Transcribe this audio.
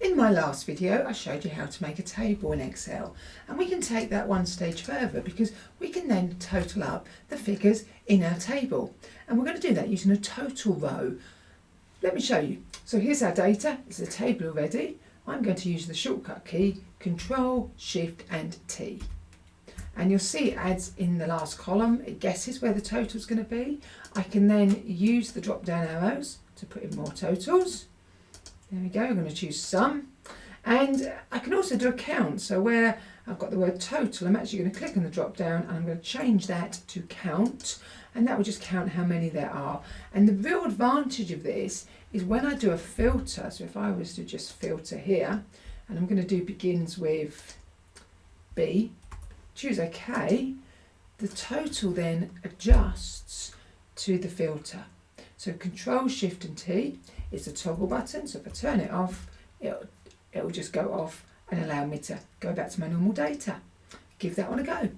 In my last video, I showed you how to make a table in Excel, and we can take that one stage further because we can then total up the figures in our table. And we're going to do that using a total row. Let me show you. So here's our data. It's a table already. I'm going to use the shortcut key, Control, Shift and T. And you'll see it adds in the last column. It guesses where the total is going to be. I can then use the drop down arrows to put in more totals. There we go, I'm going to choose sum. And I can also do a count. So where I've got the word total, I'm actually going to click on the drop down and I'm going to change that to count. And that will just count how many there are. And the real advantage of this is when I do a filter, so if I was to just filter here, and I'm going to do begins with B, choose OK, the total then adjusts to the filter. So Control, Shift and T is a toggle button, so if I turn it off, it'll just go off and allow me to go back to my normal data. Give that one a go.